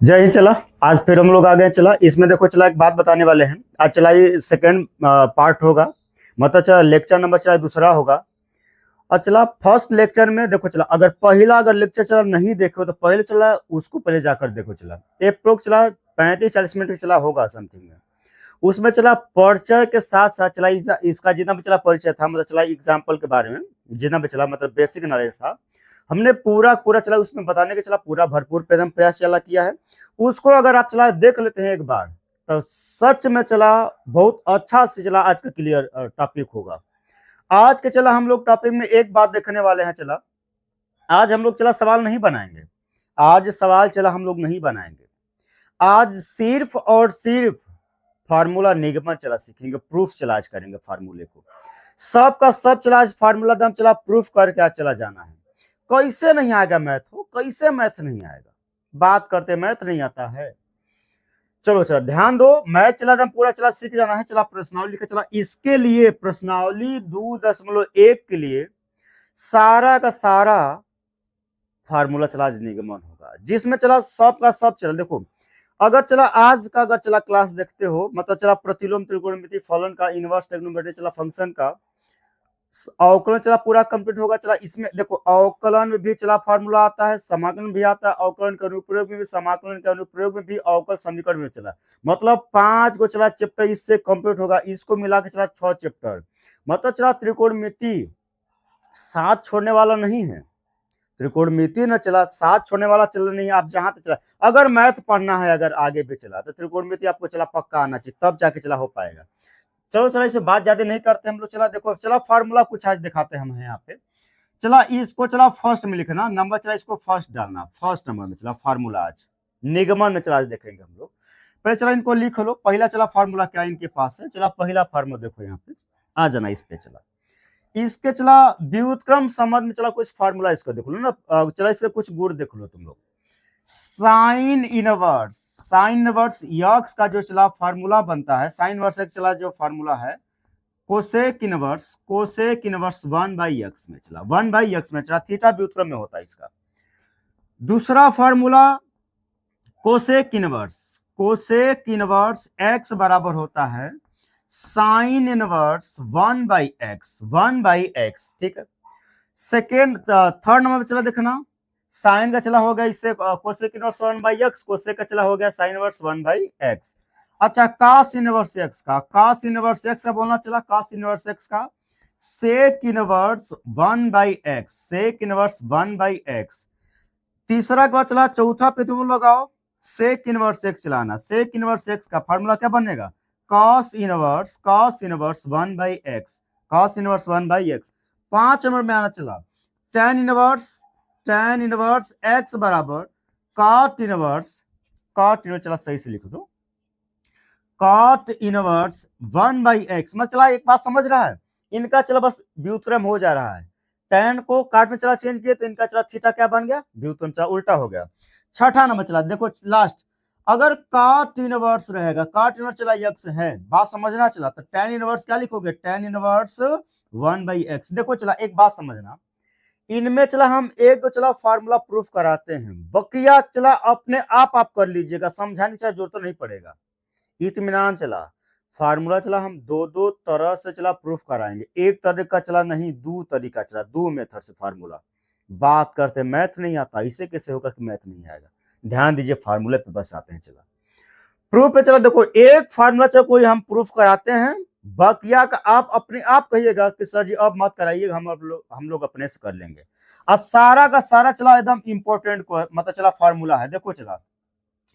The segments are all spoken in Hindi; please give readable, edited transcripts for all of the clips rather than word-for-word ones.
जय हिंद। चला आज फिर हम लोग आ गए। चला इसमें देखो, चला एक बात बताने वाले हैं। आज चला ये सेकंड पार्ट होगा, मतलब चला लेक्चर नंबर चला दूसरा होगा। और चला फर्स्ट लेक्चर में देखो, चला अगर पहला अगर लेक्चर चला नहीं देखो तो पहले चला उसको पहले जाकर देखो। चला एक प्रोग चला 35-40 मिनट का चला होगा समथिंग में। उसमें चला परिचय के साथ साथ चला इसका जितना भी चला परिचय था, मतलब चला एग्जाम्पल के बारे में जितना भी चला मतलब बेसिक नॉलेज था, हमने पूरा पूरा चला उसमें बताने का चला पूरा भरपूर प्रयत्न प्रयास चला किया है। उसको अगर आप चला देख लेते हैं एक बार तो सच में चला बहुत अच्छा से चला आज का क्लियर टॉपिक होगा। आज के चला हम लोग टॉपिक में एक बात देखने वाले हैं। चला आज हम लोग चला सवाल नहीं बनाएंगे। आज सवाल चला हम लोग नहीं बनाएंगे। आज सिर्फ और सिर्फ फार्मूला निगमन चला सीखेंगे, प्रूफ चला आज करेंगे फार्मूले को। सब का सब चला आज फार्मूला दम चला प्रूफ करके आज चला जाना है। कैसे नहीं आएगा मैथ हो, कैसे मैथ नहीं आएगा, बात करते मैथ नहीं आता है। चलो चला ध्यान दो, मैथ चला दम पूरा चला सीख जाना है। चला प्रश्नावली लिखा चला, इसके लिए प्रश्नावली 2.1 के लिए सारा का सारा फार्मूला चला आज निगमन होगा, जिसमें चला सब का सब चला। देखो अगर चला आज का अगर चला क्लास देखते हो, मतलब चला प्रतिलोम त्रिकोणमिति फलन का इनवर्स ट्रिग्नोमेट्री चला फंक्शन का अवकलन चला पूरा कंप्लीट होगा। चला इसमें देखो अवकलन में भी चला फार्मूला आता है, समाकलन भी आता है, अवकलन के अनुप्रयोग में भी, समाकलन के अनुप्रयोग में भी, अवकल समीकरण में चला, मतलब 5 को चला चैप्टर इससे कंप्लीट होगा। इसको मिला के चला 6 चैप्टर, मतलब चला त्रिकोणमिति साथ छोड़ने वाला नहीं है। त्रिकोणमिति न चला साथ छोड़ने वाला चल नहीं है। आप जहां तक चला अगर मैथ पढ़ना है अगर आगे भी चला तो त्रिकोणमिति आपको चला पक्का आना चाहिए, तब जाके चला हो पाएगा। चलो चला इसमें बात ज्यादा नहीं करते हम लोग। चला देखो चला फार्मूला कुछ आज दिखाते हैं हम यहाँ पे। चला इसको चला फर्स्ट में लिखना नंबर, चला इसको फर्स्ट डालना, फर्स्ट नंबर में चला फार्मूला आज निगमन में चला देखेंगे हम लोग। पहले चला इनको लिख लो, पहला चला फार्मूला क्या इनके पास है। चला पहला फार्मूला देखो यहाँ पे आ जाना इस पे। चला इसके चला व्युत्क्रम संबंध में चला कुछ फार्मूला इसको देख लो ना। चला इसके कुछ गुण देख लो तुम लोग। साइन इनवर्स यक्स का जो चला फार्मूला बनता है, साइन इनवर्स एक चला जो फार्मूला है कोसेक इनवर्स 1/x में चला 1/x में चला थीटा व्युत्क्रम में होता है इसका। दूसरा फार्मूला कोसेक इनवर्स x बराबर होता है साइन इनवर्स 1/x, ठीक है। सेकेंड थर्ड नंबर पे चला देखना, साइन का चला हो गया इससे कोसेक इनवर्स 1/x, कोसेक का चला हो गया साइन इनवर्स 1/x। अच्छा कॉस इनवर्स x का, कॉस इनवर्स x का बोलना चला, कॉस इनवर्स x का sec inverse 1/x, sec inverse 1/x। तीसरा का चला चौथा पे तुम लगाओ सेक इनवर्स x चलाना, सेक इनवर्स x का फार्मूला क्या बनेगा cos inverse 1/x, cos inverse 1/x। 5 number में आना चला tan इनवर्स x बराबर cot इनवर्स चला सही से लिख दो, cot इनवर्स 1/x। मैं चला एक बात समझ रहा है, इनका चला बस व्युत्क्रम हो जा रहा है। tan को काट में चला चेंज किया तो इनका चला थीटा क्या बन गया व्युत्क्रम चला उल्टा हो गया। छठा नंबर चला देखो लास्ट, अगर cot इनवर्स रहेगा, cot इनवर्स चला x है, बात समझना चला, तो tan इनवर्स क्या लिखोगे tan इनवर्स 1/x। देखो चला एक बात समझना, इनमें चला हम एक दो चला फार्मूला प्रूफ कराते हैं, बकिया चला अपने आप कर लीजिएगा, समझाने चला जरूरत तो नहीं पड़ेगा, इत्मीनान चला। फार्मूला चला हम दो दो तरह से चला प्रूफ कराएंगे, एक तरीका चला नहीं, दो तरीका चला, दो मेथड से फार्मूला बात करते। मैथ नहीं आता इसे कैसे होगा कि मैथ नहीं आएगा, ध्यान दीजिए फार्मूले पे बस आते हैं। चला प्रूफ पे चला देखो, एक फार्मूला चला कोई हम प्रूफ कराते हैं, बाकिया का आप अपने आप कहिएगा कि सर जी अब मत कराइएगा, हम लोग अपने से कर लेंगे। और सारा का सारा चला एकदम इंपॉर्टेंट को मतलब चला फार्मूला है। देखो चला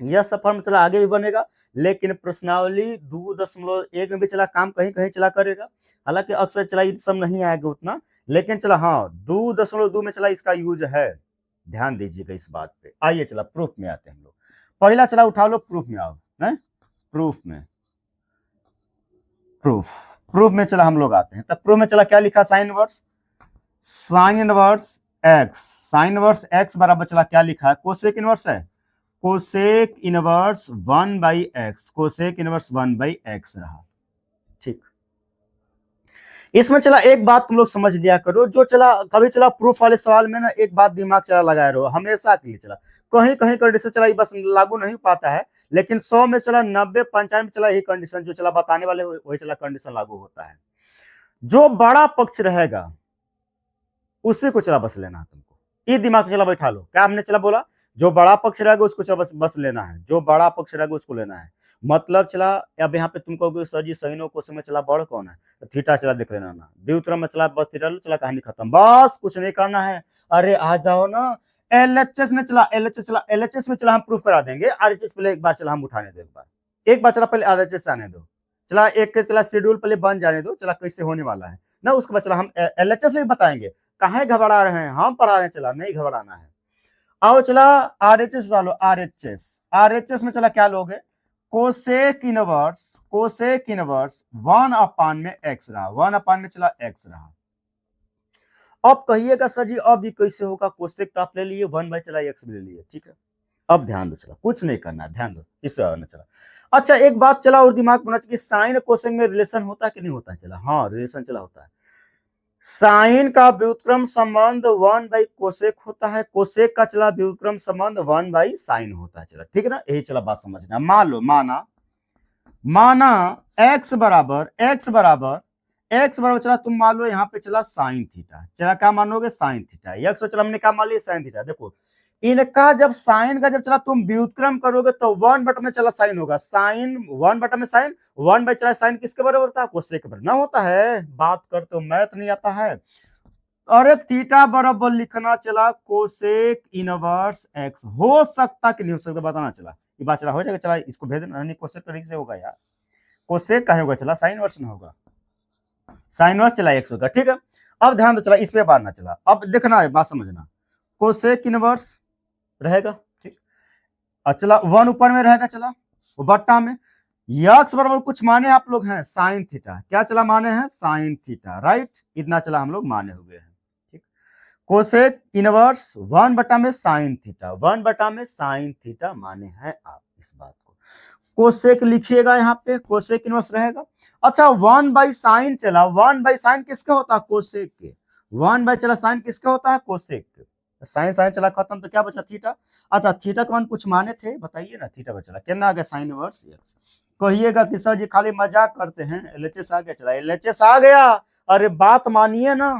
यह सफर में चला आगे भी बनेगा, लेकिन प्रश्नावली 2.1 में भी चला काम कहीं कहीं चला करेगा, हालांकि अक्सर चला ये सब नहीं आएगा उतना, लेकिन चला हाँ 2.2 में चला इसका यूज है, ध्यान दीजिएगा इस बात पे। आइए चला प्रूफ में आते हैं हम लोग। पहला चला उठा लो, प्रूफ में आओ, है प्रूफ में चला हम लोग आते हैं। तब प्रूफ में चला क्या लिखा साइन इनवर्स x बराबर चला क्या लिखा है कोसेक इनवर्स है, cosec inverse 1/x, cosec inverse 1/x रहा, ठीक। इसमें चला एक बात तुम लोग समझ लिया करो, जो चला कभी चला प्रूफ वाले सवाल में ना एक बात दिमाग चला लगाए रहो हमेशा के लिए, चला कहीं कहीं कंडीशन चला ये बस लागू नहीं पाता है, लेकिन 100 में चला 90 95 चला यही कंडीशन जो चला बताने वाले वही चला कंडीशन लागू होता है। जो बड़ा पक्ष रहेगा उसी को चला बस लेना है तुमको, ये दिमाग में चला बैठा लो। क्या हमने चला बोला, जो बड़ा पक्ष रहेगा उसको चला बस लेना है, जो बड़ा पक्ष रहेगा उसको लेना है। मतलब चला अब यहाँ पे तुमको कहोगे सर जी सही क्वेश्चन में चला बड़ कौन है, तो थीटा चला देख लेना ना, व्युत्क्रम में चला बस थीटा लो, चला कहानी खत्म, बस कुछ नहीं करना है। अरे आ जाओ ना, एलएचएस में चला एलएचएस में चला हम प्रूफ करा देंगे। आरएचएस पहले एक बार चला हम उठाने दो, एक बार चला पहले आरएचएस आने दो, चला एक के चला शेड्यूल पहले बन जाने दो, चला कैसे होने वाला है ना, उसके बाद चला हम एलएचएस में बताएंगे। काहे घबरा रहे हैं, हम पढ़ा रहे हैं, चला नहीं घबराना है। आओ चला आरएचएस उठा लो, आरएचएस में चला क्या लोगे, कोसेक इनवर्स 1 में x रहा, 1 में चला x रहा। अब कहिएगा सर जी अब ये कैसे होगा, कोसेक तो आप ले लिए, 1 चला x भी ले लिए, ठीक है। अब ध्यान दो, चला कुछ नहीं करना है, ध्यान दो इस चला। अच्छा एक बात चला और दिमाग में चाहिए, साइन कोसेक में रिलेशन होता है कि नहीं होता है, चला हाँ रिलेशन चला होता है। साइन का व्युत्क्रम संबंध 1/कोसेक होता है, कोसेक का चला व्युत्क्रम संबंध 1/साइन होता है, चला ठीक है ना, यही चला बात समझना। मान लो माना x बराबर चला तुम मान लो यहाँ पे चला साइन थीटा, चला क्या मानोगे साइन थीटा, x चला हमने क्या मान लिया साइन थीटा। देखो इनका जब साइन का जब चला तुम व्युत्क्रम करोगे तो 1 में चला साइन होगा, साइन 1 में साइन 1 चला साइन किसके बराबर होता है, कोसेक के बराबर ना होता है। बात कर तो मैथ नहीं आता है। अरे थीटा बराबर लिखना चला कोसेक इनवर्स x, हो सकता कि नहीं हो सकता बताना, चला ये बात चला हो जाएगा, चला इसको भेज देना, नहीं कोसेक तरीके से होगा यार, कोसेक का होगा चला साइन वर्स ना होगा, साइन वर्स चला x होगा, ठीक है। अब ध्यान दो चला इस पे बात ना, चला अब देखना है बात समझना, कोसेक इनवर्स रहेगा ठीक, चला 1 ऊपर में रहेगा, चला वो बट्टा में यक्स बराबर कुछ माने आप लोग हैं साइन थीटा, क्या चला माने हैं साइन थीटा, राइट इतना चला हम लोग माने हुए हैं ठीक। कोसेक इनवर्स 1 में साइन थीटा, 1 में साइन थीटा माने हैं आप इस बात को, कोसेक लिखिएगा यहाँ पे, कोसेक इनवर्स रहेगा। अच्छा 1/साइन चला, 1/साइन किसका होता है कोसेक के, 1 चला साइन किसका होता है कोसेक के, साइन साइन चला खत्म तो क्या बचा थीटा। अच्छा थीटा के मान कुछ माने थे बताइए ना, थीटा बचा कितना आ गया साइन इनवर्स x। कहिएगा कि सर जी खाली मजाक करते हैं, एलएचएस आ गया, चला एलएचएस आ गया, अरे बात मानिए ना,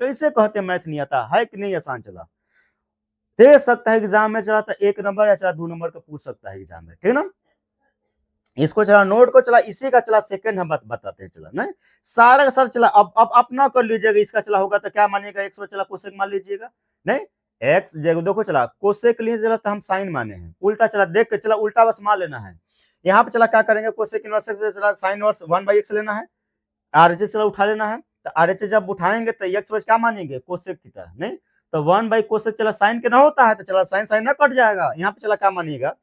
कैसे कहते मैथ नहीं आता है कि नहीं आसान, चला दे सकता है एग्जाम में, चला तो 1 नंबर या चला 2 नंबर का पूछ सकता है एग्जाम में, ठीक ना। इसको चला नोट को चला इसी का चला सेकंड हम बताते हैं, चला नहीं सारा का सारा चला अब अपना कर लीजिएगा, इसका चला होगा तो क्या मानिएगा x चला कोसेक मान लीजिएगा, नहीं x देखो चला कोसेक लिए चला तो हम साइन माने हैं, उल्टा चला देख के चला उल्टा बस मान लेना है। यहाँ पे चला क्या करेंगे कोसेक इनवर्स चला साइन इनवर्स 1/x लेना है, आरएचएस चला उठा लेना है, तो आरएचएस जब उठाएंगे तो x बस क्या मानेंगे कोसेक थीटा, नहीं तो 1/कोसेक चला साइन के ना होता है, तो चला साइन साइन ना कट जाएगा, यहाँ पे चला क्या मानिएगा।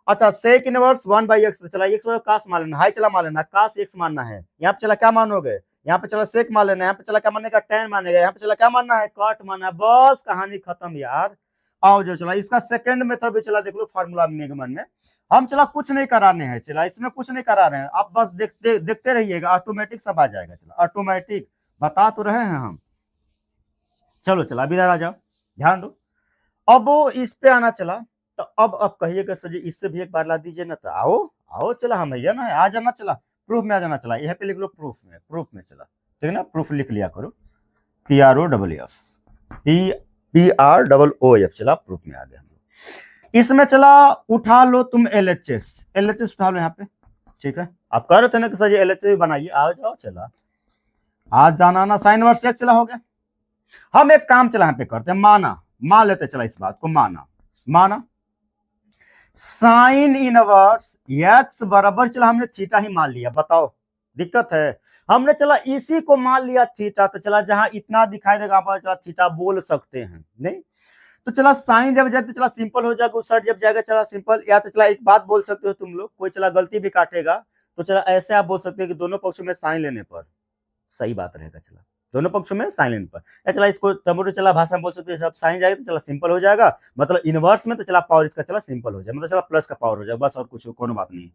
अच्छा सेक इनवर्स 1/x, तो चला x कास मान लेना, हाई चला मान लेना, कास x मानना है, यहाँ पे चला क्या मानोगे, यहाँ पे चला सेक मान लेना, यहाँ पे चला क्या मानेगा tan मानेगा, यहाँ पे चला क्या मानना है कट मानना, बस कहानी खत्म यार। आओ जो चला इसका सेकंड मेथड भी चला देख लो, फार्मूला निगमन में हम चला कुछ नहीं कराने हैं, चला इसमें कुछ नहीं करा रहे हैं, आप बस देखते रहिएगा, ऑटोमेटिक सब आ जाएगा, चला ऑटोमेटिक बता तो रहे हैं हम। चलो चला अभी इधर आ जाओ, ध्यान दो, अब वो इस पे आना चला, तो अब कहिएगा सर जी इससे भी एक बार ला दीजिए ना, तो आओ चला हम भैया ना आ जाना, चला प्रूफ में आ जाना, चला यहाँ पे लिख लो प्रूफ में चला, ठीक है ना, प्रूफ लिख लिया करो, PROOF चला प्रूफ में आ गया हम लोग। इसमें चला उठा लो तुम एलएचएस उठा लो यहाँ पे, ठीक है। आप कह रहे थे ना कि सर जी एलएचएस भी बनाइए, आ जाओ चला आज जाना ना, साइन वर्स x चला हो गया। हम एक काम चला यहाँ पे करते हैं, मान लेते चला इस बात को, माना साइन इनवर्स x बराबर चला हमने थीटा ही मान लिया, बताओ दिक्कत है, हमने चला इसी को मान लिया थीटा, तो चला जहां इतना दिखाई देगा आप चला थीटा बोल सकते हैं, नहीं तो चला साइन जब जाते चला सिंपल हो जाएगा, उस साइड जब जाएगा चला सिंपल, या तो चला एक बात बोल सकते हो तुम लोग, कोई चला गलती भी काटेगा तो चला ऐसे आप बोल सकते हो कि दोनों पक्षों में साइन लेने पर सही बात रहेगा, चला दोनों पक्षों में साइन लेने पर, या चला इसको टमोटो चला भाषा में बोल सकते हैं, साइन जाएगा तो चला सिंपल हो जाएगा, मतलब इनवर्स में तो चला पावर इसका चला सिंपल हो जाएगा, मतलब चला प्लस का पावर हो जाएगा, बस और कुछ कोनो बात नहीं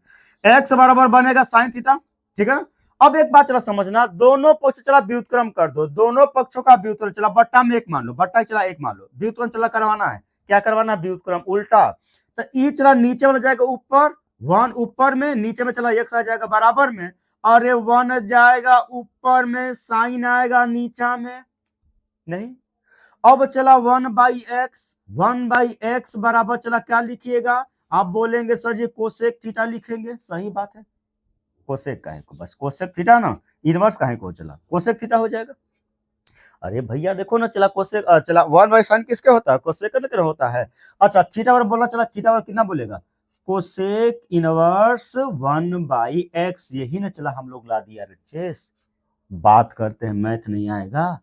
है। x बराबर बनेगा साइन थीटा, ठीक है ना। अब एक बात चला समझना, दोनों पक्ष चला व्युत्क्रम कर दो, दोनों पक्षों का व्युत्क्रम चला बट्टा में एक मान लो, बट्टा चला एक मान लो, व्युत्क्रम चला करवाना है, क्या करवाना है, व्युत्क्रम उल्टा। तो ई चला नीचे वाला जाएगा ऊपर, 1 ऊपर में, नीचे में चला x आ जाएगा बराबर में, और ये 1 जाएगा ऊपर में, साइन आएगा नीचा में, नहीं। अब चला 1/x बराबर चला क्या लिखिएगा, आप बोलेंगे सर जी कोसेक थीटा लिखेंगे, सही बात है, कोसेक काहे को, बस कोसेक थीटा ना, इनवर्स काहे को, चला कोसेक थीटा हो जाएगा। अरे भैया देखो ना, चला कोसेक चला 1/sin किसके होता है, कोसेक का होता है। अच्छा थीटा पर बोला, चला थीटा पर कितना बोलेगा, कोसेक इनवर्स 1/x, यही ना चला हम लोग ला दिया रिचेस। बात करते हैं मैथ नहीं आएगा,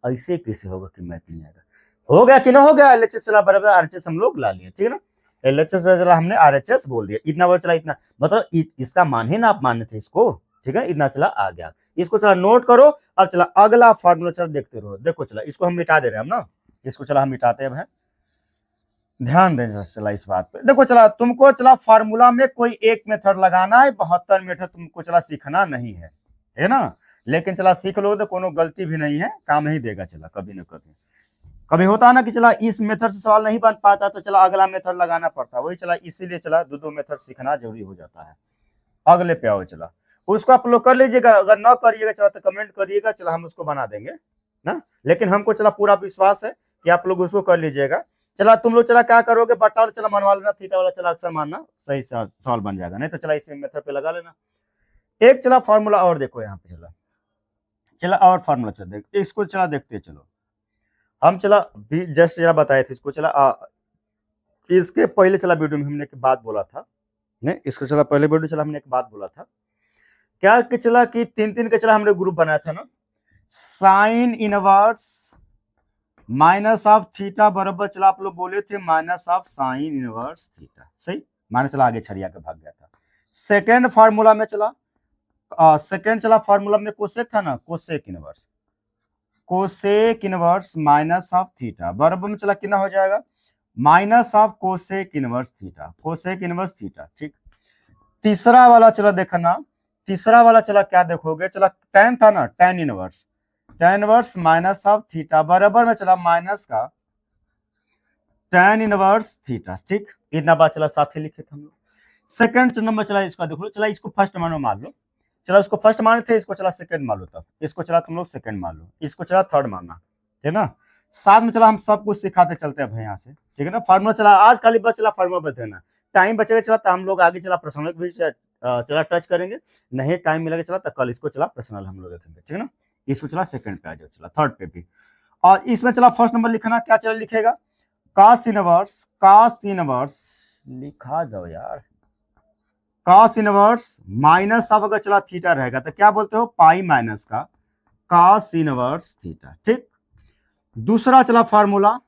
ऐसे कैसे होगा कि मैथ नहीं आएगा, हो गया कि ना हो गया, एलएचएस चला बराबर आरएचएस हम लोग ला लिए, ठीक है ना, एलएचएस चला हमने आरएचएस बोल दिया, इतना वर्ड चला इतना, मतलब इसका मान ही ना आप माने थे इसको, ठीक है, इतना चला आ गया, इसको चला नोट करो। अब चला अगला फॉर्मूला चला देखते रहो, देखो चला इसको हम मिटा दे रहे हैं हम ना, इसको चला हम मिटाते हैं, ध्यान देना चला इस बात पे। देखो चला तुमको चला फार्मूला में कोई एक मेथड लगाना है, 72 मेथड तुमको चला सीखना नहीं है ना, लेकिन चला सीख लो तो कोनो गलती भी नहीं है, काम ही देगा चला कभी न कभी। कभी होता है ना कि चला इस मेथड से सवाल नहीं बन पाता तो चला अगला मेथड लगाना पड़ता है, वही चला इसीलिए चला दो मेथड सीखना जरूरी हो जाता है। अगले पे आओ चला, उसको आप लोग कर लीजिएगा, अगर ना करिएगा चला तो कमेंट करिएगा, चला हम उसको बना देंगे ना, लेकिन हमको चला पूरा विश्वास है कि आप लोग उसको कर लीजिएगा। चला तुम लोग चला क्या करोगे, बट्टा वाला चला मनवा लेना, थीटा वाला चला अक्सर मानना, सही सवाल बन जाएगा, नहीं तो चला इसी मेथड पे लगा लेना। एक चला फॉर्मूला और देखो यहाँ पे, चला और फॉर्मूला चला देख, इसको चला देखते चलो, हम चला जस्ट जरा बताए थे इसको, चला इसके पहले चला वीडियो में हमने एक बात बोला था, नहीं इसको चला पहले वीडियो चला हमने एक बात बोला था, क्या कि चला कि 3 का चला हमने ग्रुप बनाया था ना, sine inverse minus of theta बराबर चला आप लोग बोले थे minus of sine inverse theta, सही, माइनस चला आगे छड़िया के भाग गया था। सेकेंड फार्मूला में चला सेकेंड चला फार्मूला में कोसेक था ना, cosec inverse minus of theta बराबर में चला कितना हो जाएगा, minus of cosec inverse theta, ठीक। तीसरा वाला चला देखना, तीसरा वाला चला क्या देखोगे, चला tan था ना, tan inverse minus of theta बराबर में चला माइनस का tan इनवर्स थीटा, ठीक। इतना बात चला साथ ही लिखे थे हम लोग। सेकंड नंबर चला इसका देख लो, चला इसको फर्स्ट मान लो, चला उसको फर्स्ट माने थे, इसको चला सेकंड मान लो, तब इसको चला तुम लोग सेकंड मान लो, इसको चला थर्ड मानना, ठीक ना। साथ में चला हम सब कुछ सिखाते चलते हैं यहाँ से, ठीक है ना। फार्मूला चला आज खाली बस चला फार्मूला बता, टाइम बचेगा चला तो हम लोग आगे चला पर्सनल भी चला टच करेंगे, नहीं टाइम मिलेगा चला तो कल इसको चला पर्सनल हम लोग देखेंगे, ठीक है ना। इसको चला सेकंड पे आ जाओ, चला थर्ड पे भी, और इसमें चला फर्स्ट नंबर लिखना, क्या चला लिखेगा, कॉस इनवर्स लिखा जाओ यार, कॉस इनवर्स माइनस ऑफ अगर चला थीटा रहेगा तो क्या बोलते हो, पाई माइनस का कॉस इनवर्स थीटा, ठीक। दूसरा चला फार्मूला,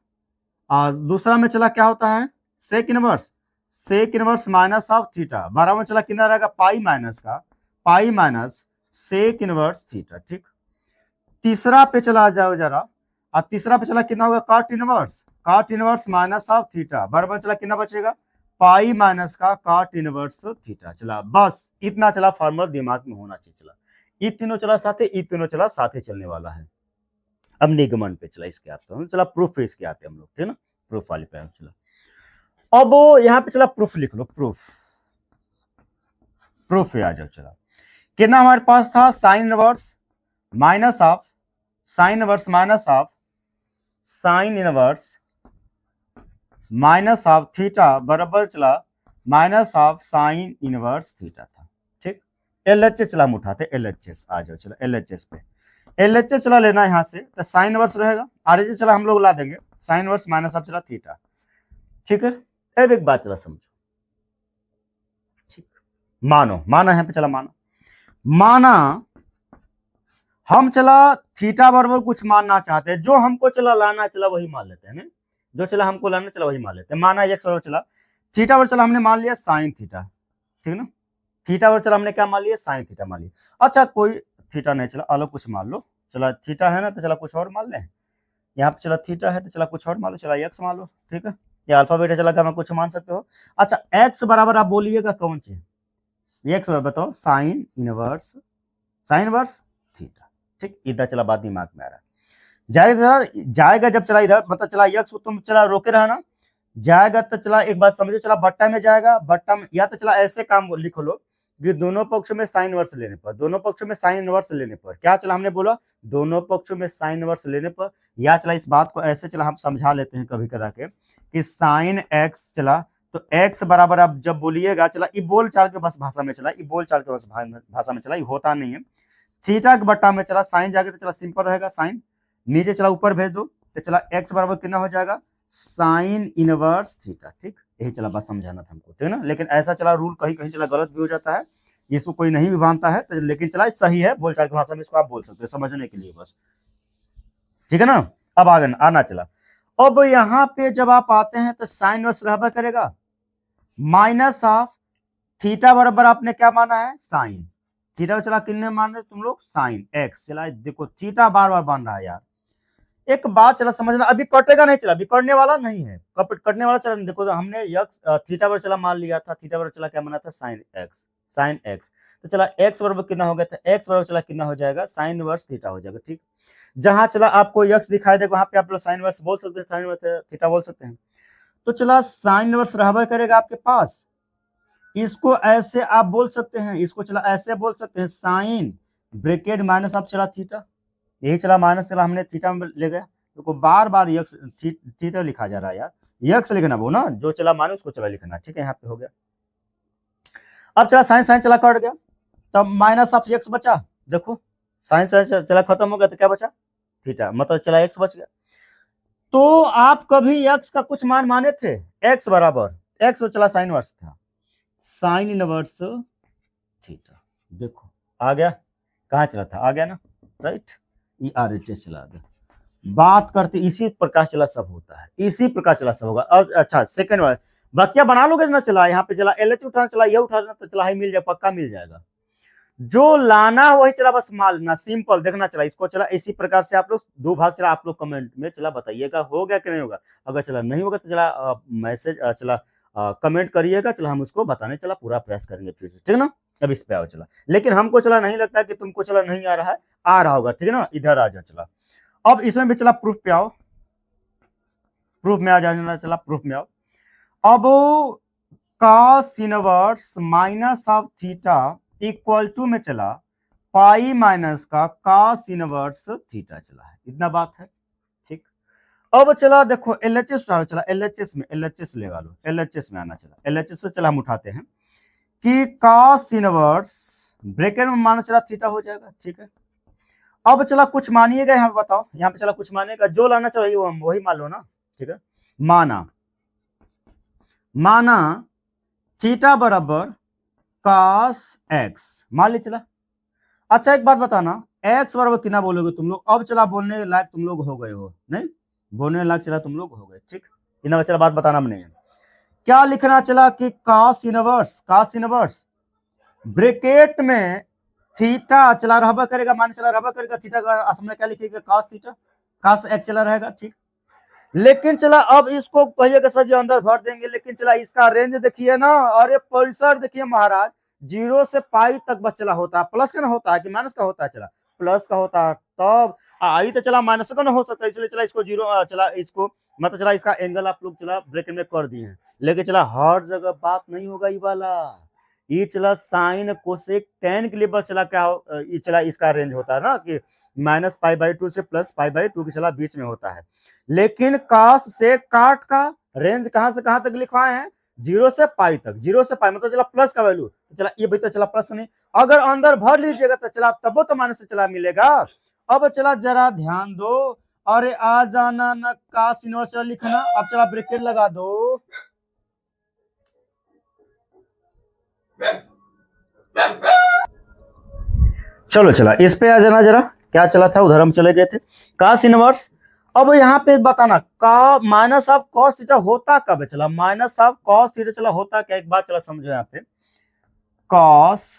दूसरा में चला क्या होता है, sec inverse minus of theta बराबर में चला कितना रहेगा, pi minus sec inverse theta, ठीक। तीसरा पे चला जाओ जरा, और तीसरा पे चला कितना होगा, cot inverse minus of theta बराबर चला कितना बचेगा, पाई माइनस का कॉट इनवर्स थीटा, चला बस इतना चला फार्मूला दिमाग में होना चाहिए। चला ये तीनों चला साथे चलने वाला है। अब निगमन पे चला इसके आते हैं, चला प्रूफ पे इसके आते हैं हम लोग, ठीक है ना, प्रूफ वाले पे चला। अब यहाँ पे चला प्रूफ लिख लो, प्रूफ पे आ जाओ। चला कितना हमारे पास था, sine inverse minus of theta बराबर चला minus of sine inverse theta था, ठीक। एलएचएस चला हम उठाते, एलएचएस आ जाओ, चला एलएचएस पे, एलएचएस चला लेना यहाँ से तो साइन इनवर्स रहेगा, आरएचएस चला हम लोग ला देंगे, साइन इनवर्स माइनस ऑफ चला थीटा, ठीक है। अब एक बात चला समझो, ठीक, माना यहाँ पे चला, माना हम चला थीटा बराबर कुछ मानना चाहते हैं, जो हमको चला लाना चला वही मान लेते हैं, जो चला हमको लाना चला वही मान लेते हैं। माना एक्स बराबर चला थीटा बराबर चला हमने मान लिया साइन थीटा, ठीक ना, थीटा बराबर चला हमने क्या मान लिया, साइन थीटा मान लिया। अच्छा कोई थीटा नहीं, चला अलग कुछ मान लो, चला थीटा है ना तो चला कुछ और मान लें, यहाँ पे चला थीटा है तो चला कुछ और मान लो, चला एक्स मान लो, ठीक है, या अल्फा बीटा चला क्या मैं कुछ मान सकते हो। अच्छा एक्स बराबर आप बोलिएगा कौन चीज, एक्स बराबर बताओ, sine inverse sine inverse theta. ठीक, इधर चला बात दिमाग में आ रहा है। जाएगा जब चला इधर, मतलब चला यक्स को तुम चला रोके रहना, जाएगा तो चला एक बात समझो, चला बट्टा में जाएगा, बट्टा में या तो चला ऐसे काम लिख लो कि दोनों पक्षों में साइन इनवर्स लेने पर, दोनों पक्षों में साइन इनवर्स लेने पर क्या चला हमने बोला, दोनों पक्षों में साइन इनवर्स लेने पर, या चला इस बात को ऐसे चला हम समझा लेते हैं कभी कदा के कि साइन एक्स चला तो x बराबर आप जब बोलिएगा चला ये बोल चाल के बस भाषा में चला, ये बोल चाल के बस भाषा में चला, ये होता नहीं है। थीटा के बट्टा में चला साइन जाके तो चला सिंपल रहेगा साइन, नीचे चला ऊपर भेज दो तो चला x बराबर कितना हो जाएगा साइन इनवर्स थीटा। ठीक, यही चला बात समझाना था हमको, ठीक है ना। लेकिन ऐसा चला रूल कहीं कहीं चला गलत भी हो जाता है, इसको कोई नहीं भी मानता है तो, लेकिन चला सही है बोलचाल की भाषा में, इसको आप बोल सकते हैं समझने के लिए बस, ठीक है ना। अब आगे आना चला, अब यहाँ पे जब आप आते हैं तो साइन इनवर्स रहबा करेगा माइनस ऑफ थीटा बराबर आपने क्या माना है साइन, थीटा चला कितने मान रहे तुम लोग साइन एक्स, चला देखो थीटा बार बार बन रहा है यार। एक बात चला समझना, अभी कटेगा नहीं, चला अभी कटने वाला नहीं है, कटने वाला चला देखो, तो हमने यक्स थीटा पर चला मान लिया था, थीटा पर चला क्या माना था साइन एक्स, तो चला एक्स बराबर कितना हो गया था, एक्स बराबर चला कितना हो जाएगा साइन इनवर्स थीटा हो जाएगा। ठीक, जहां चला आपको यक्स दिखाई देगा वहां पे आप लोग साइन इनवर्स बोल सकते हैं, साइन इनवर्स थीटा बोल सकते हैं। तो चला साइन इनवर्स रहबा करेगा आपके पास, इसको ऐसे आप बोल सकते हैं, इसको चला ऐसे बोल सकते हैं साइन ब्रैकेट माइनस आप चला थीटा, यही चला माइनस चला हमने थीटा में ले गया, तो बार बार यक्स थीटा लिखा जा रहा है यार, यक्स लिखना वो ना जो चला माने उसको चला लिखना, ठीक है यहाँ पे हो गया। अब चला साइन साइन चला कट गया, तब माइनस ऑफ एक्स बचा, देखो साइन साइन चला खत्म हो गया तो क्या बचा थीटा, मतलब चला एक्स बच गया। तो आप कभी एक्स का कुछ मान माने थे, एक्स बराबर एक्स चला साइन इनवर्स था, साइन इनवर्स थीटा, देखो आ गया, कहाँ चला था आ गया ना, राइट, ये RHS चला गया। बात करते इसी प्रकार चला सब होता है, इसी प्रकार चला सब होगा। अब अच्छा सेकंड वाला बाकिया बना लोगे ना, चला यहाँ पे चला LH उठाना, चला ये उठाना तो चला ही मिल जाए, पक्का मिल जाएगा, जो लाना वही चला बस मान लेना, सिंपल देखना चला इसको, चला इसी प्रकार से आप लोग दो भाग चला आप लोग कमेंट में चला बताइएगा हो गया कि नहीं होगा, अगर चला नहीं होगा तो चला मैसेज चला कमेंट करिएगा, चला हम उसको बताने चला पूरा प्रयास करेंगे फिर से, ठीक है ना। अब इस पे आओ चला, लेकिन हमको चला नहीं लगता कि तुमको चला नहीं आ रहा है, आ रहा होगा, ठीक है ना, इधर आ जा चला। अब इसमें भी चला प्रूफ पे आओ, प्रूफ में आ जाना, चला प्रूफ में आओ। अब cos inverse minus of theta equal to में चला पाई माइनस का cos इनवर्स थीटा चला है, इतना बात है। ठीक, अब चला देखो LHS उठा लो, चला LHS में LHS लगा लो, LHS में आना चला, LHS से चला हम उठाते हैं कि cos इनवर्स ब्रैकेट में माना चला थीटा हो जाएगा, ठीक है। अब चला कुछ मानिएगा यहाँ पे, बताओ यहाँ पे चला कुछ मानेगा, जो लाना चाहिए वही मान लो ना, ठीक है। माना थीटा बराबर cos x मान ली चला। अच्छा एक बात बताना, x बराबर कितना बोलोगे तुम लोग, अब चला बोलने लायक तुम लोग हो गए हो, नहीं बोलने लायक चला तुम लोग हो गए, ठीक, इन्हें चला बात बताना नहीं है, क्या लिखना चला कि cos इनवर्स ब्रैकेट में थीटा चला रहबा करेगा, मान चला रहबा करेगा थीटा का सामने क्या लिखेगा cos थीटा, cos x चला रहेगा, ठीक। लेकिन चला अब इसको कहिएगा सर जी अंदर भर देंगे, लेकिन चला इसका रेंज देखिए ना, अरे परिसर देखिए महाराज, 0 से पाई तक बस चला होता है, प्लस का ना होता है कि माइनस का होता है, चला प्लस का होता है, तब आई तो चला माइनस का ना हो सकता है, इसलिए चला इसको 0 चला इसको मतलब चला इसका एंगल आप लोग चला ब्रैकेट में कर दिए हैं, लेकिन चला हर जगह बात नहीं होगा ये वाला, ये चला साइन कोसेक टेन के लिए बस चला क्या ये चला इसका रेंज होता है ना कि -π/2 से +π/2 के चला बीच में होता है, लेकिन cos से काट का रेंज कहां से कहां तक लिखवाए हैं 0 से पाई तक, 0 से पाई मतलब चला प्लस का वैल्यू, तो चला ये भी तो चला प्लस नहीं, अगर अंदर भर लीजिएगा तो चला तब तो माइनस से चला मिलेगा। अब चला जरा ध्यान दो, अरे आ जाना ना cos इनवर्स चला लिखना, अब चला ब्रैकेट लगा दो, चलो चला इस पे आ जाना जरा, क्या चला था उधर हम चले गए थे, cos इनवर्स। अब यहाँ पे बताना का माइनस ऑफ cos थीटा होता कब है, चला माइनस ऑफ cos थीटा चला होता क्या, एक बात चला समझो यहाँ पे, cos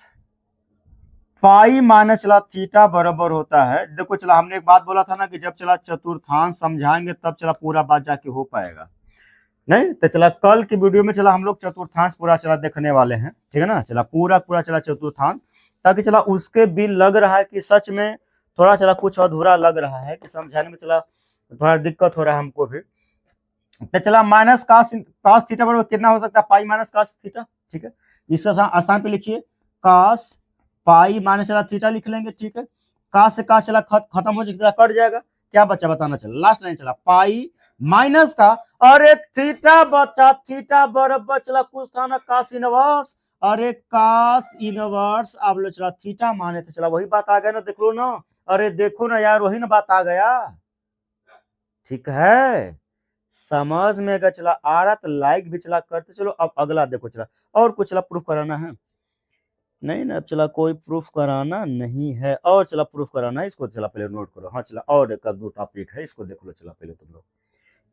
पाई माइनस चला थीटा बराबर होता है, देखो चला हमने एक बात बोला था ना कि जब चला चतुर्थांश समझाएंगे तब चला पूरा बात जाके हो पाएगा, नहीं तो चला कल की वीडियो में चला हम लोग चतुर्थांश पूरा चला देखने वाले हैं, ठीक है ना, चला पूरा चला चतुर्थांश ताकि चला उसके भी लग रहा है कि सच में थोड़ा चला कुछ अधूरा लग रहा है, कि समझाने में चला थोड़ा दिक्कत हो रहा है हमको भी। तो चला माइनस cos थीटा बराबर कितना हो सकता है, पाई माइनस cos थीटा। ठीक है, इस स्थान पे लिखिए cos पाई माइनस चला थीटा लिख लेंगे। ठीक है, cos से cos चला खत्म हो जाएगा, कट जाएगा, क्या बचा बताना। चला लास्ट लाइन चला पाई माइनस का, अरे थीटा बचा, थीटा बराबर चला कुछ था ना cos इनवर्स, अरे cos इनवर्स आप लोग चला थीटा माने थे, चला वही बात आ गया ना, देख लो ना, अरे देखो ना यार, वही ना बात आ गया। ठीक है, समझ में अगर चला आ रहा तो लाइक भी चला करते चलो। अब अगला देखो चला, और कुछ चला प्रूफ कराना है नहीं ना, चला कोई प्रूफ कराना नहीं है, और चला प्रूफ कराना है, इसको चला पहले नोट करो। हाँ चला, और एक दो टॉपिक है, इसको देख लो चला पहले तुम लोग,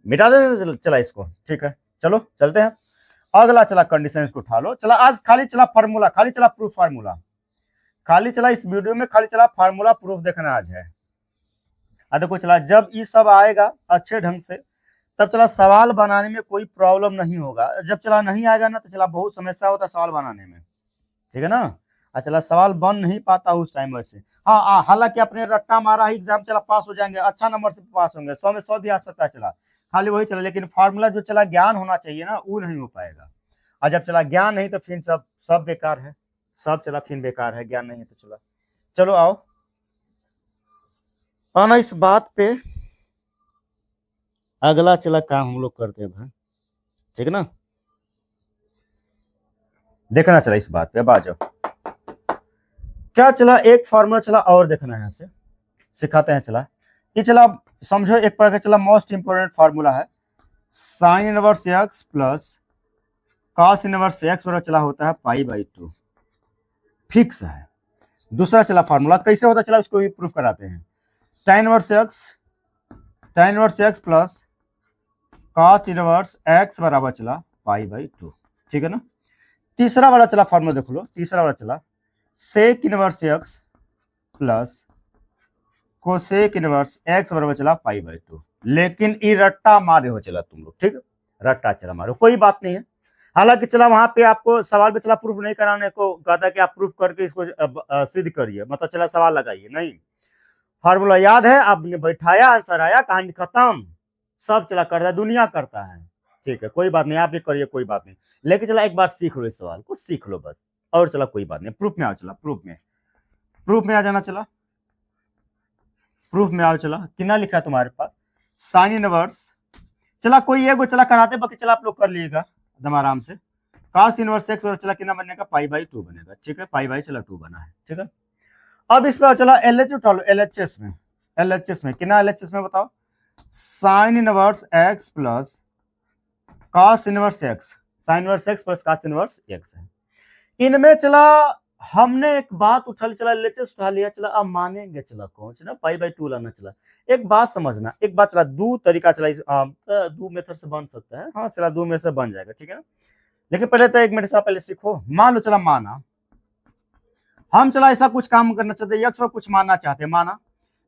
मिटा दे चला इसको। ठीक है, चलो चलते हैं अगला। चला कंडीशन इसको उठा लो। चला आज खाली चला फार्मूला, खाली चला प्रूफ फार्मूला, खाली चला इस वीडियो में खाली चला फार्मूला प्रूफ देखना आज है। देखो चला, जब ये सब आएगा अच्छे ढंग से तब चला सवाल बनाने में कोई प्रॉब्लम नहीं होगा। जब चला नहीं आएगा ना तो चला बहुत समस्या होता है सवाल बनाने में। ठीक है ना, चला सवाल बन नहीं पाता उस टाइम वैसे। हाँ, हालांकि अपने रट्टा मारा ही एग्जाम चला पास हो जाएंगे, अच्छा नंबर से पास होंगे, 100 में 100 भी आ सकता है चला, खाली वही चला। लेकिन फार्मूला जो चला ज्ञान होना चाहिए ना, वो नहीं हो पाएगा। और जब चला ज्ञान नहीं तो फिर सब बेकार है, सब चला फिर बेकार है, ज्ञान नहीं है तो चला। चलो आओ आना इस बात पे, अगला चला काम हम लोग करते हैं भाई। ठीक है ना, देखना चला इस बात पे। अब आ जाओ, क्या चला एक फॉर्मूला चला और देखना है, यहाँ से सिखाते हैं चला। ये चला समझो एक प्रकार का चला मोस्ट इंपोर्टेंट फॉर्मूला है, sine inverse X plus cos inverse X बराबर चला होता है पाई बाई 2, फिक्स है। दूसरा चला फॉर्मूला कैसे होता चला, उसको भी प्रूफ कराते हैं। tan inverse X plus cos inverse X बराबर चला पाई बाई 2। ठीक है ना, तीसरा वाला चला फॉर्मूला देख लो, तीसरा वाला चला sec inverse X plus cosec inverse X बराबर चला पाई बाई 2। लेकिन ये रट्टा मारे हो चला तुम लोग, ठीक है, रट्टा चला मारो, कोई बात नहीं है। हालांकि चला वहां पे आपको सवाल पे चला प्रूफ नहीं कराने को कहता कि आप प्रूफ करके इसको सिद्ध करिए, मतलब चला सवाल लगाइए, नहीं, फार्मूला याद है, आपने बैठाया, आंसर आया, कहानी खत्म, सब चला करता है, दुनिया करता है। ठीक है, कोई बात नहीं, आप भी करिए, कोई बात नहीं, लेकिन चला एक बार सीख लो इस सवाल को, सीख लो बस, और चला कोई बात नहीं। प्रूफ में आओ चला, प्रूफ में आ जाना चला, प्रूफ में आओ चला। कितना लिखा है तुम्हारे पास, साइन इनवर्स चला कोई एगो चला कराते, बाकी चला आप लोग कर लीजिएगा एकदम आराम से। कॉस इनवर्स एक्स और चला कितना बनेगा, पाई बाई 2 बनेगा। ठीक है, पाई बाई चला 2 बना है। ठीक है, अब इसमें चला एलएच उठा लो, एलएचएस में कितना, एलएचएस में बताओ, sine inverse X plus cos inverse x, sine inverse X plus cos inverse x है। इनमें चला हमने एक बात उठा चला, एलएचएस उठा लिया चला, अब मानेंगे चला कौन चला, पाई बाई 2 लाना चला। एक बात समझना, एक बात चला, दो तरीका चला, दो मेथड से बन सकता है, हाँ चला दो मेथड से बन जाएगा। ठीक है ना, लेकिन पहले तो एक मिनट से पहले सीखो। मान लो चला, माना हम चला ऐसा कुछ काम करना चाहते, एक्स पर कुछ मानना चाहते, माना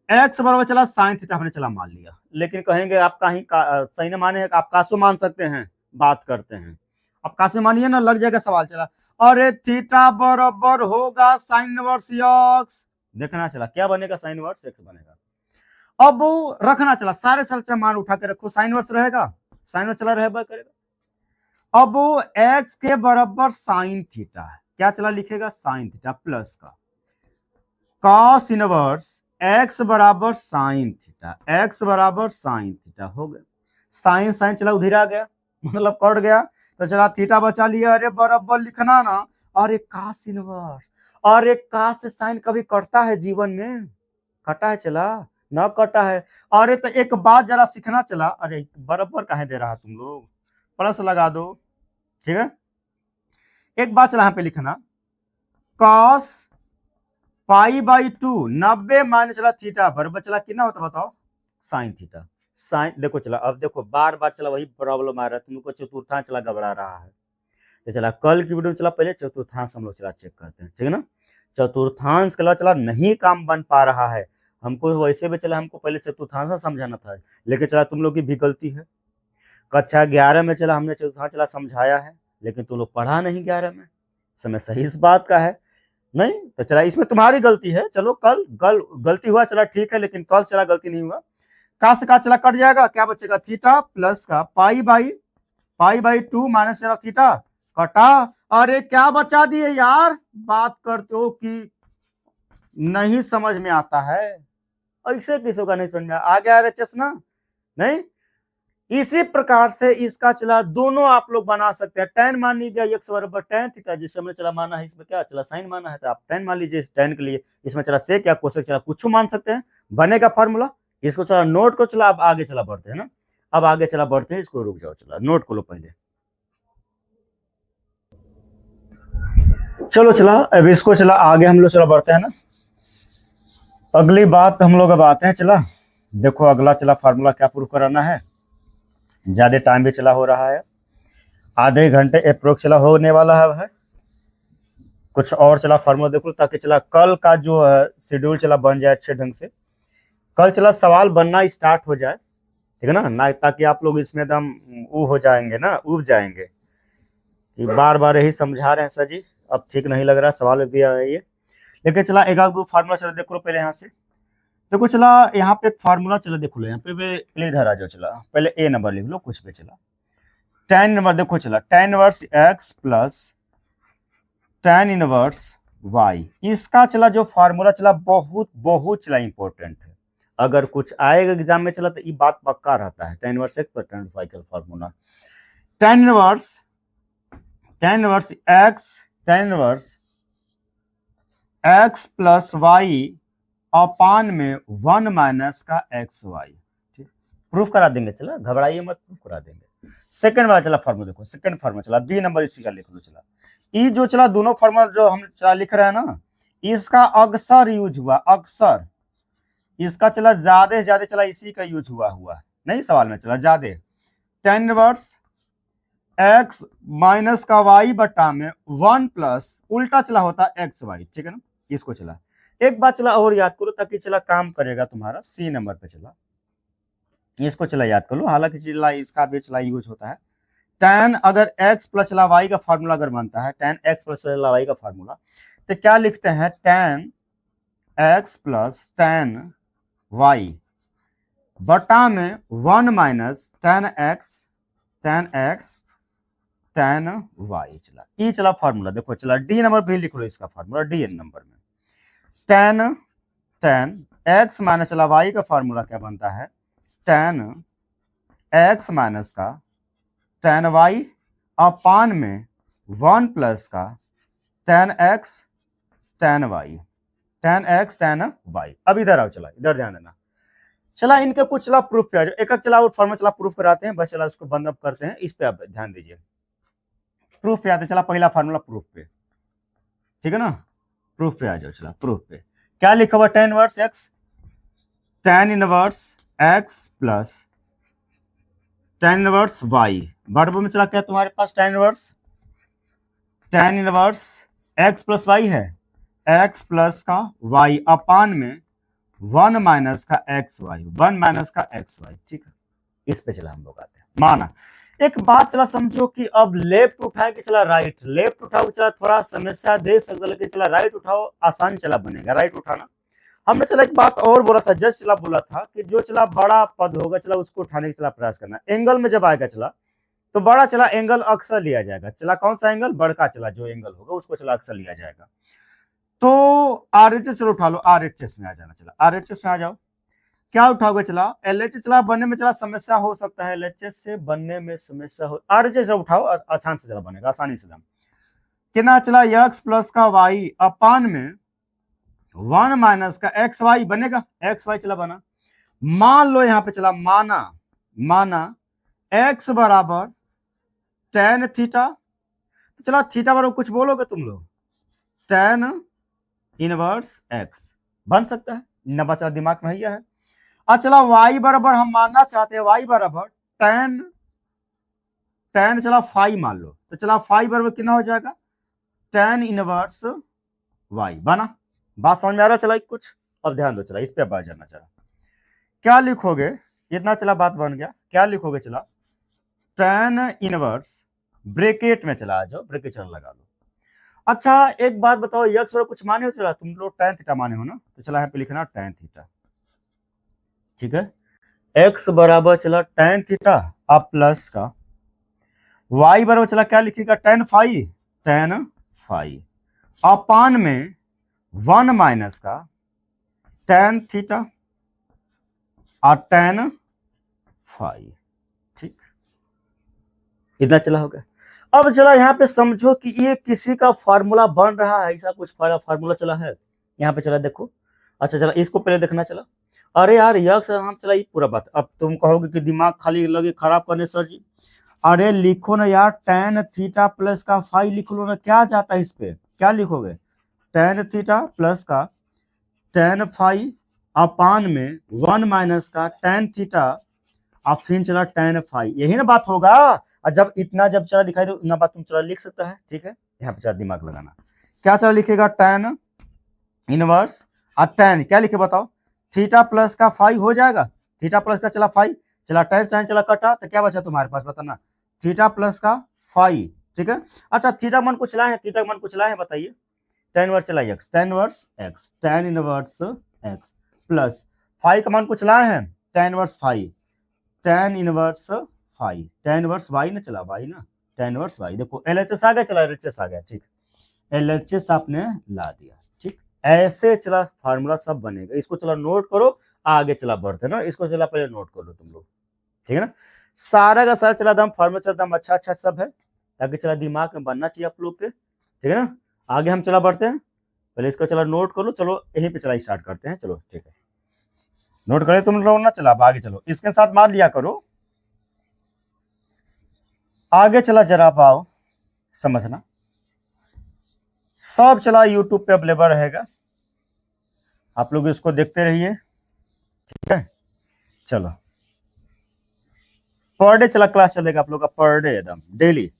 एक्स बराबर चला साइन थीटा हमने चला मान लिया, लेकिन कहेंगे आप कहीं सही न माने, आप कासो मान सकते हैं, बात करते हैं, आप कासो मानिए ना, लग जाएगा सवाल चला। अरे थीटा बराबर होगा साइन इनवर्स एक्स, देखना चला क्या बनेगा, साइन इनवर्स एक्स बनेगा। अब रखना चला, सारे चला मान उठा के रखो, साइन इनवर्स रहेगा, साइन इनवर्स चला रहेगा करेगा। अब एक्स के बराबर साइन थीटा है, क्या चला लिखेगा, साइन थीटा प्लस का कॉस इनवर्स एक्स बराबर साइन थीटा, एक्स बराबर साइन थीटा हो गया, साइन साइन चला उधर आ गया, मतलब कट गया, तो चला थीटा बचा लिया। अरे बराबर लिखना ना, अरे कॉस इनवर्स, अरे कॉस से साइन कभी कटता है जीवन में, कटा है चला, ना कटा है। अरे तो एक बात जरा सीखना चला, अरे बराबर कहे दे रहा तुम लोग, प्लस लगा दो। ठीक है, एक बात चला यहाँ पे लिखना, कॉस पाई बाई 2 90 माइनस चला थीटा बराबर चला कितना होता बताओ, साइन थीटा। साइन देखो चला, अब देखो बार बार चला वही प्रॉब्लम आ रहा है तुमको, चतुर्थांश चला घबरा रहा है, तो चला कल की वीडियो में चला पहले चतुर्थांश हम लोग चला चेक करते हैं। ठीक है ना, चतुर्थांश का चला नहीं काम बन पा रहा है हमको, वैसे भी चला हमको पहले चतुर्थांश समझाना था, लेकिन चला तुम लोग की भी गलती है। कक्षा 11 में चला हमने चतुर्थांश चला समझाया है, लेकिन तुम लोग पढ़ा नहीं 11 में, समय सही इस बात का है, नहीं तो चला इसमें तुम्हारी गलती है, चलो कल गलती हुआ चला ठीक है, लेकिन कल चला गलती नहीं हुआ। का से का चला कट जाएगा, क्या बचेगा थीटा प्लस का पाई बाई 2 माइनस चला थीटा कटा। अरे क्या बचा दिए यार, बात करते हो कि नहीं समझ में आता है, ऐसे किसी का नहीं समझ में आ गया RHS ना, नहीं। इसी प्रकार से इसका चला दोनों आप लोग बना सकते हैं। tan मान लीजिए x बराबर tan थीटा, जिससे हमने चला माना है, इसमें क्या चला साइन माना है, तो आप tan मान लीजिए tan के लिए, इसमें चला सेक या कोसेक चला कुछ मान सकते हैं, बनेगा फार्मूला। इसको चला नोट को, चला अब आगे चला बढ़ते हैं ना, अब आगे चला बढ़ते हैं, इसको रुक जाओ, चला नोट को लो पहले। चलो चला अब इसको चला आगे हम लोग चला बढ़ते हैं ना। अगली बात हम लोग अब आते हैं, चला देखो अगला चला फार्मूला क्या प्रूफ कराना है। ज्यादा टाइम भी चला हो रहा है, आधे घंटे अप्रोक्स चला होने वाला है। कुछ और चला फार्मूला देखो, ताकि चला कल का जो है शेड्यूल चला बन जाए अच्छे ढंग से, कल चला सवाल बनना स्टार्ट हो जाए, ठीक है ना, ताकि आप लोग इसमें एकदम हो जाएंगे ना, उब जाएंगे कि बार बार यही समझा रहे हैं सर जी, अब ठीक नहीं लग रहा सवाल भी आ रही है। लेकिन चला एक दो फार्मूला चला देखो पहले यहाँ से, देखो चला यहाँ पे एक फार्मूला चला देख लो, यहाँ पे पहले इधर आ जाओ, चला पहले ए नंबर लिख लो कुछ पे, चला tan नंबर देखो, चला tan inverse x plus tan inverse y, इसका चला जो फार्मूला चला बहुत बहुत चला इंपॉर्टेंट है, अगर कुछ आएगा एग्जाम में चला तो ये बात पक्का रहता है। tan inverse x plus tan inverse y का formula, tan inverse x plus y अपान में 1 माइनस का एक्स वाई, ठीक प्रूफ करा देंगे, चला घबराइए मत, प्रूफ करा देंगे। सेकंड वाला चला फार्मूला देखो, सेकंड फार्मूला चला बी नंबर इसी का लिख लो, चला ये जो चला दोनों फार्मूला जो हम चला लिख रहे हैं ना, इसका अक्सर यूज हुआ, अक्सर इसका चला ज्यादा से ज्यादा चला इसी का यूज हुआ नहीं सवाल में, चला ज्यादा tan इनवर्स x माइनस का y बटा में 1 प्लस उल्टा चला होता एक्स वाई, ठीक है ना। इसको चला एक बात चला और याद करो, ताकि चला काम करेगा तुम्हारा सी नंबर पे, चला इसको चला याद कर लो, हालांकि चला इसका भी चला यूज होता है। tan अगर x प्लस चला y का फार्मूला अगर बनता है, tan x प्लस चला y का फार्मूला, तो क्या लिखते हैं, tan x plus tan y बटा में 1 minus tan x tan y, चला ये चला फार्मूला देखो, चला डी नंबर पे लिख लो इसका फार्मूला, डी नंबर में tan x माइनस चला y का फार्मूला क्या बनता है, tan x माइनस का tan y अपान में 1 प्लस का tan x tan y। अब इधर आओ, चला इधर ध्यान देना, चला इनके कुछ चला प्रूफ पे आ जाओ, एक चला और फार्मूला चला प्रूफ कराते हैं, बस चला उसको बंद अप करते हैं, इस पे आप ध्यान दीजिए। प्रूफ पे आते, चला पहला फार्मूला प्रूफ पे, ठीक है ना, प्रूफ पे आ जाओ, चला प्रूफ पे क्या लिखा हुआ, tan inverse x plus tan inverse y बराबर में चला क्या तुम्हारे पास tan inverse x plus y है, x प्लस का y अपान में 1 माइनस का एक्स वाई, 1 माइनस का एक्स वाई, ठीक है। इस पे चला हम लोग आते हैं, माना एक बात चला समझो कि अब लेफ्ट उठाए कि चला राइट, लेफ्ट उठाओ चला थोड़ा समस्या दे सकता, लेकिन चला राइट उठाओ आसान चला बनेगा, राइट उठाना। हमने चला एक बात और बोला था, जस्ट चला बोला था कि जो चला बड़ा पद होगा चला उसको उठाने का चला प्रयास करना, एंगल में जब आएगा चला तो बड़ा चला एंगल अक्सर लिया जाएगा, चला कौन सा एंगल, बड़का चला जो एंगल होगा उसको चला अक्सर लिया जाएगा। तो RHS चलो उठा लो, RHS में आ जाना, चला RHS में आ जाओ, क्या उठाओगे, चला LHS चला बनने में चला समस्या हो सकता है, LHS से बनने में समस्या हो, RHS उठाओ आसान से चला बनेगा, आसानी से कितना चला x प्लस का y अपान में 1 माइनस का एक्स वाई बनेगा, एक्स वाई चला बना। मान लो यहां पे चला माना x बराबर tan थीटा, तो चला थीटा बराबर कुछ बोलोगे तुम लोग, tan इनवर्स x बन सकता है, नंबर चला दिमाग में है। अच्छा चला y बराबर हम मानना चाहते हैं, y बराबर tan चला फाई मान लो, तो चला फाई बराबर कितना हो जाएगा, tan इनवर्स y बना। बात समझ में आ रहा चला कुछ, अब ध्यान दो, चला इस पे अब आ जाना, चला क्या लिखोगे, इतना चला बात बन गया, क्या लिखोगे, चला tan इनवर्स ब्रैकेट में चला आ जाओ, ब्रैकेट चला लगा लो, अच्छा एक बात बताओ, यक्स पर कुछ माने हो चला, तुम लोग tan थीटा माने हो ना, तो चला यहाँ पे लिखना tan थीटा, ठीक है। x बराबर चला tan थीटा अब प्लस का y बराबर चला क्या लिखेगा tan फाई अपान में 1 माइनस का tan थीटा और tan फाई, ठीक, इतना चला हो गया। अब चला यहाँ पे समझो कि ये किसी का फार्मूला बन रहा है, ऐसा कुछ फार्मूला चला है यहाँ पे, चला देखो। अच्छा चला इसको पहले देखना चला, अरे यार यक्स हम चला ये पूरा बात, अब तुम कहोगे कि दिमाग खाली लगे खराब करने सर जी, अरे लिखो ना यार tan थीटा प्लस का फाई लिख लो ना, क्या जाता है इस पे, क्या लिखोगे tan थीटा प्लस का tan फाई अपान में 1 माइनस का tan थीटा और फिर चला tan फाई, यही ना बात होगा। और जब इतना जब चला दिखाई दे उतना बात तुम चला लिख सकता है, ठीक है। यहाँ पे चला दिमाग लगाना, क्या चला लिखेगा tan इनवर्स और tan क्या लिखे बताओ, थीटा प्लस का फाई हो जाएगा, थीटा प्लस का चला फाई, चला tan चला कटा, तो क्या बचा तुम्हारे पास बताना, थीटा प्लस का फाई, ठीक है। अच्छा थीटा मन कुछ लाए हैं, थीटा मन कुछ लाए हैं बताइए, tan इनवर्स चला x, tan inverse x, tan inverse x plus phi का मान कुछ लाए हैं, tan inverse phi, tan inverse phi, tan inverse y ना चला y ना, tan इनवर्स y, देखो LHS आ गया, चला LHS आ गया, ठीक, LHS आपने ला दिया, ठीक। ऐसे चला फार्मूला सब बनेगा, इसको चला नोट करो, आगे चला बढ़ते ना, इसको चला पहले नोट कर लो तुम लोग, ठीक है ना। सारा का सारा चला दम फार्मूला चला दम अच्छा अच्छा सब है, ताकि चला दिमाग में बनना चाहिए आप लोग के, ठीक है ना। आगे हम चला बढ़ते हैं, पहले इसको चला नोट कर लो, चलो यहीं पे चला स्टार्ट करते हैं, चलो ठीक है, नोट करे तुम लोग ना, चला आगे चलो, इसके साथ मार लिया करो, आगे चला जरा पाओ समझना, सब चला यूट्यूब पे अवेलेबल रहेगा, आप लोग इसको देखते रहिए, ठीक है। चलो पर डे चला क्लास चलेगा आप लोग का, पर डे एकदम डेली।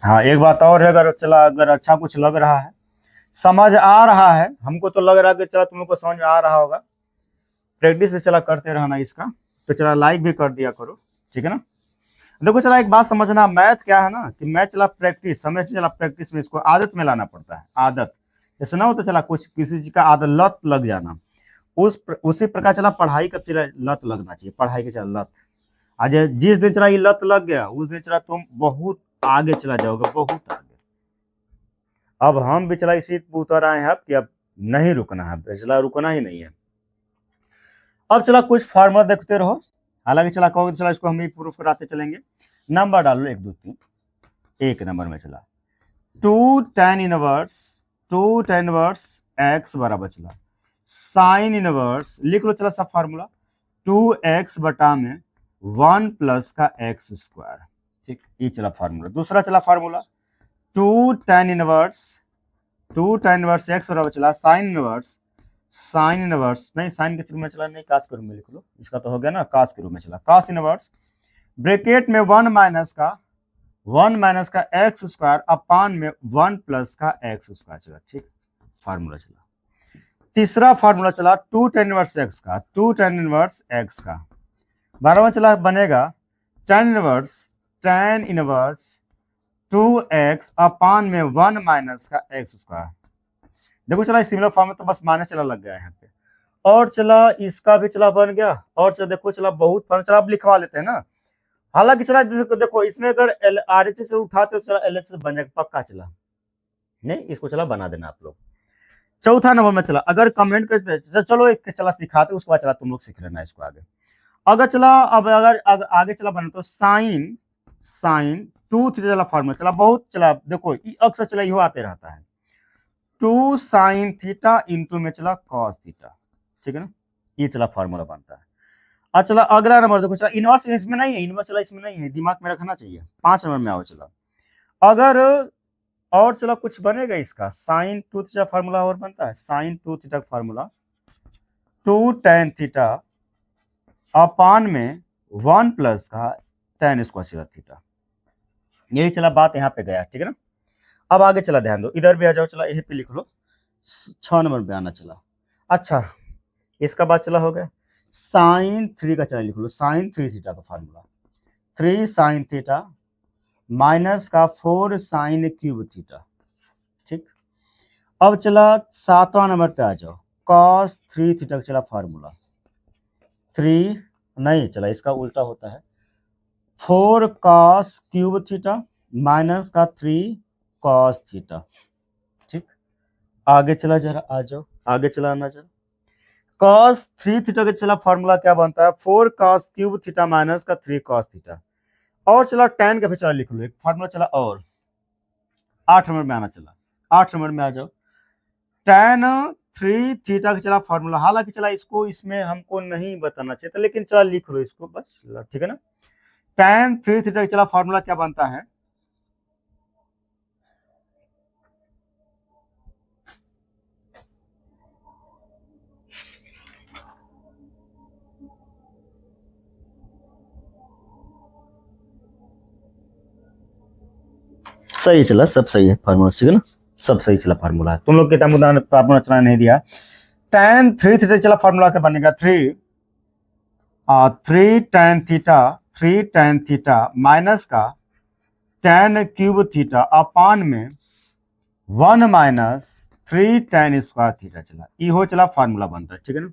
हाँ एक बात और है, अगर चला अगर अच्छा कुछ लग रहा है, समझ आ रहा है, हमको तो लग रहा है कि चला तुम लोग को समझ में आ रहा होगा, प्रैक्टिस भी चला करते रहना इसका, तो चला लाइक भी कर दिया करो, ठीक है ना। देखो चला एक बात समझना, मैथ क्या है ना कि मैथ चला प्रैक्टिस, समय से चला प्रैक्टिस में इसको आदत में लाना पड़ता है, आदत, जैसे ना हो तो चला कुछ किसी चीज का आदत लत लग जाना, उसी प्रकार चला पढ़ाई का तेरा लत लगना चाहिए, पढ़ाई की चला लत, आज जिस दिन चला ये लत लग गया उस दिन चला तुम बहुत आगे चला जाओगे, बहुत आगे। अब हम भी चला इसी पे उतर आए हैं अब कि अब नहीं रुकना है, चला रुकना ही नहीं है। अब चला कुछ फार्मूला देखते रहो, हालांकि चला कहोगे चला इसको हम ही प्रूफ कराते चलेंगे, नंबर डाल लो 1 2 3, एक नंबर में चला 2 tan इनवर्स x बराबर चला साइन इनवर्स, लिख लो चला सब फार्मूला, 2x बटा में 1 प्लस का x स्क्वायर, ठीक, ये चला फार्मूला। दूसरा चला फार्मूला 2 tan इनवर्स x बराबर चला साइन इनवर्स नहीं, साइन के थ्रू में चला नहीं, कास के रूप में लिख लो, इसका तो हो गया ना, कास के रूप में चला, कास इनवर्स ब्रैकेट में 1 माइनस का एक्स स्क्वायर अपान में 1 प्लस का एक्स स्क्वायर चला, ठीक, फार्मूला चला। तीसरा फार्मूला चला 2 tan इनवर्स एक्स का बारहवां चला बनेगा tan इनवर्स 2x अपान में 1 माइनस का एक्स स्क्वायर, देखो चला सिमिलर फॉर्म में तो बस माइनस चला लग गया यहाँ पे, और चला इसका भी चला बन गया, और चला देखो चला बहुत फॉर्म चला आप लिखवा लेते हैं ना, हालांकि चला देखो इसमें अगर RHS से उठाते हो चला LHS से बन जाएगा पक्का, चला नहीं इसको चला बना देना आप लोग। चौथा नंबर में चला अगर कमेंट करते चलो एक चला सिखाते, उसके बाद चला तुम लोग सीख लेना इसको आगे। अगर चला अब अगर आगे चला बना तो साइन 2 थीटा चला फॉर्मूला चला, बहुत चला देखो अक्सर चला यो आते रहता है, 2 sin थीटा इंटू में चला cos थीटा, ठीक है ना, ये चला फॉर्मूला बनता है। अच्छा चला अगला नंबर देखो चला इनवर्स इसमें नहीं है, इनवर्स चला इसमें नहीं है, दिमाग में रखना चाहिए। 5 नंबर में आओ चला, अगर और चला कुछ बनेगा इसका, साइन 2 थीटा फार्मूला और बनता है, साइन 2 थीटा फार्मूला 2 tan थीटा अपान में 1 प्लस का tan स्क्वायर थीटा, यही चला बात यहाँ पे गया, ठीक है ना। अब आगे चला ध्यान दो, इधर भी आ जाओ चला, यही पे लिख लो, 6 नंबर पे आना चला। अच्छा इसका बात चला हो गया, साइन 3 का चला लिख लो, साइन 3 थीटा का फार्मूला 3 साइन थीटा माइनस का 4 साइन क्यूब थीटा। ठीक, अब चला 7वां नंबर पे आ जाओ, कॉस 3 थीटा का चला फार्मूला 3 नहीं, चला इसका उल्टा होता है, 4 कॉस क्यूब थीटा माइनस का 3 कॉस थीटा। ठीक, आगे चला जरा, आ जाओ आगे चला आना जरा। कॉस 3 थीटा का चला फार्मूला क्या बनता है, 4 कॉस क्यूब थीटा माइनस का 3 कॉस थीटा। और चला tan का भी चला लिख लो एक फार्मूला चला, और 8 नंबर में आना चला, 8 नंबर में आ जाओ, tan 3 थीटा का चला फार्मूला, हालांकि चला इसको इसमें हमको नहीं बताना चाहिए था, लेकिन चला लिख लो इसको बस, ठीक है ना। tan 3 थीटा का चला फार्मूला क्या बनता है, सही चला, सब सही है फार्मूला, ठीक है ना, सब सही चला फार्मूला है। तुम लोग के टाइम फार्मूला चला नहीं दिया। tan 3 थीटा चला फार्मूला क्या बनेगा, 3 tan थीटा माइनस का tan क्यूब थीटा अपान में 1 माइनस 3 tan स्क्वायर थीटा चला, ये चला फार्मूला बनता है, ठीक है ना।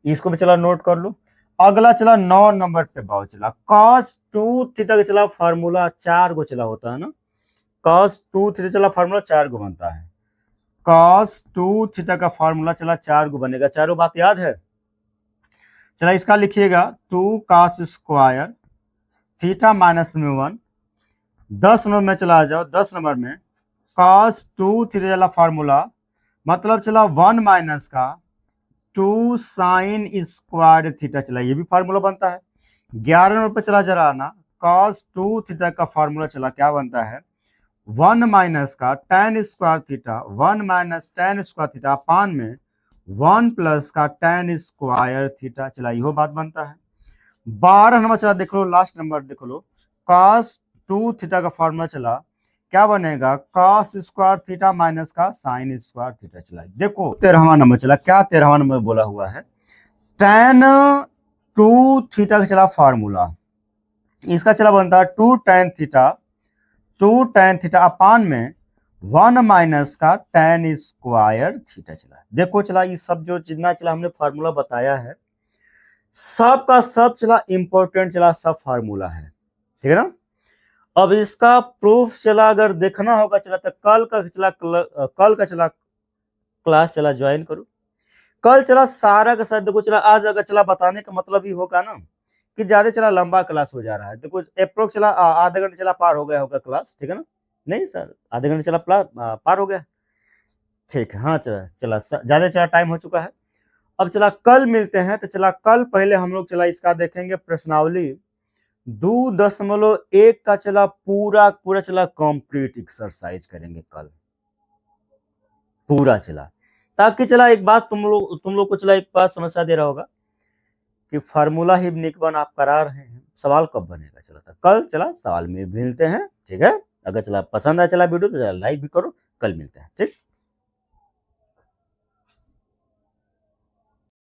इसको भी चला नोट कर लो। अगला चला 9 नंबर पे बाव चला, cos 2 थीटा का चला फार्मूला 4 गो चला होता है ना, cos 2 थीटा चला फार्मूला 4 गो बनता है, cos 2 थीटा का फार्मूला चला 4 गो बनेगा, चारों बात याद है। चला इसका लिखिएगा 2 cos स्क्वायर थीटा माइनस में 1। 10 नंबर में चला आ जाओ, 10 नंबर में cos 2 थीटा चला फार्मूला मतलब चला 1 माइनस का 2 साइन स्क्वायर थीटा चला, ये भी फार्मूला बनता है। 11 नंबर पे चला जरा आना, cos 2 थीटा का फार्मूला चला क्या बनता है, 1 माइनस का tan square theta, 1 minus tan square theta upon में 1 प्लस का tan स्क्वायर थीटा, चला यो बात बनता है। 12 नंबर चला देख लो, लास्ट नंबर देख लो, cos 2 थीटा का फार्मूला चला क्या बनेगा, cos स्क्वायर थीटा माइनस का sin स्क्वायर थीटा। चला देखो 13वां नंबर चला, क्या 13वां नंबर बोला हुआ है, tan 2 थीटा का चला फार्मूला, इसका चला बनता है 2 tan थीटा अपान में 1 माइनस का tan स्क्वायर थीटा। चला देखो चला ये सब जो जितना चला हमने फार्मूला बताया है सब का सब चला इंपॉर्टेंट चला सब फार्मूला है, ठीक है ना। अब इसका प्रूफ चला अगर देखना होगा चला तो कल का चला क्लास चला ज्वाइन करो, कल चला सारा का साथ देखो चला, आज अगर चला बताने का मतलब ही होगा ना कि ज्यादा चला लंबा क्लास हो जा रहा है, देखो अप्रोक्स चला आधे घंटे चला पार हो गया होगा क्लास, ठीक है ना, नहीं सर आधे घंटे चला पार हो गया, ठीक है, हाँ चला ज्यादा चला टाइम हो चुका है। अब चला कल मिलते हैं, तो चला कल पहले हम लोग चला इसका देखेंगे प्रश्नावली 2.1 का चला पूरा चला कंप्लीट एक्सरसाइज करेंगे कल पूरा चला, ताकि चला एक बात तुम लोग को चला एक बात समस्या दे रहा होगा कि फार्मूला ही निकबन आप करा रहे हैं, सवाल कब बनेगा, चला था कल चला सवाल में मिलते हैं, ठीक है। अगर चला पसंद आया चला वीडियो तो चला लाइक भी करो, कल मिलते हैं, ठीक।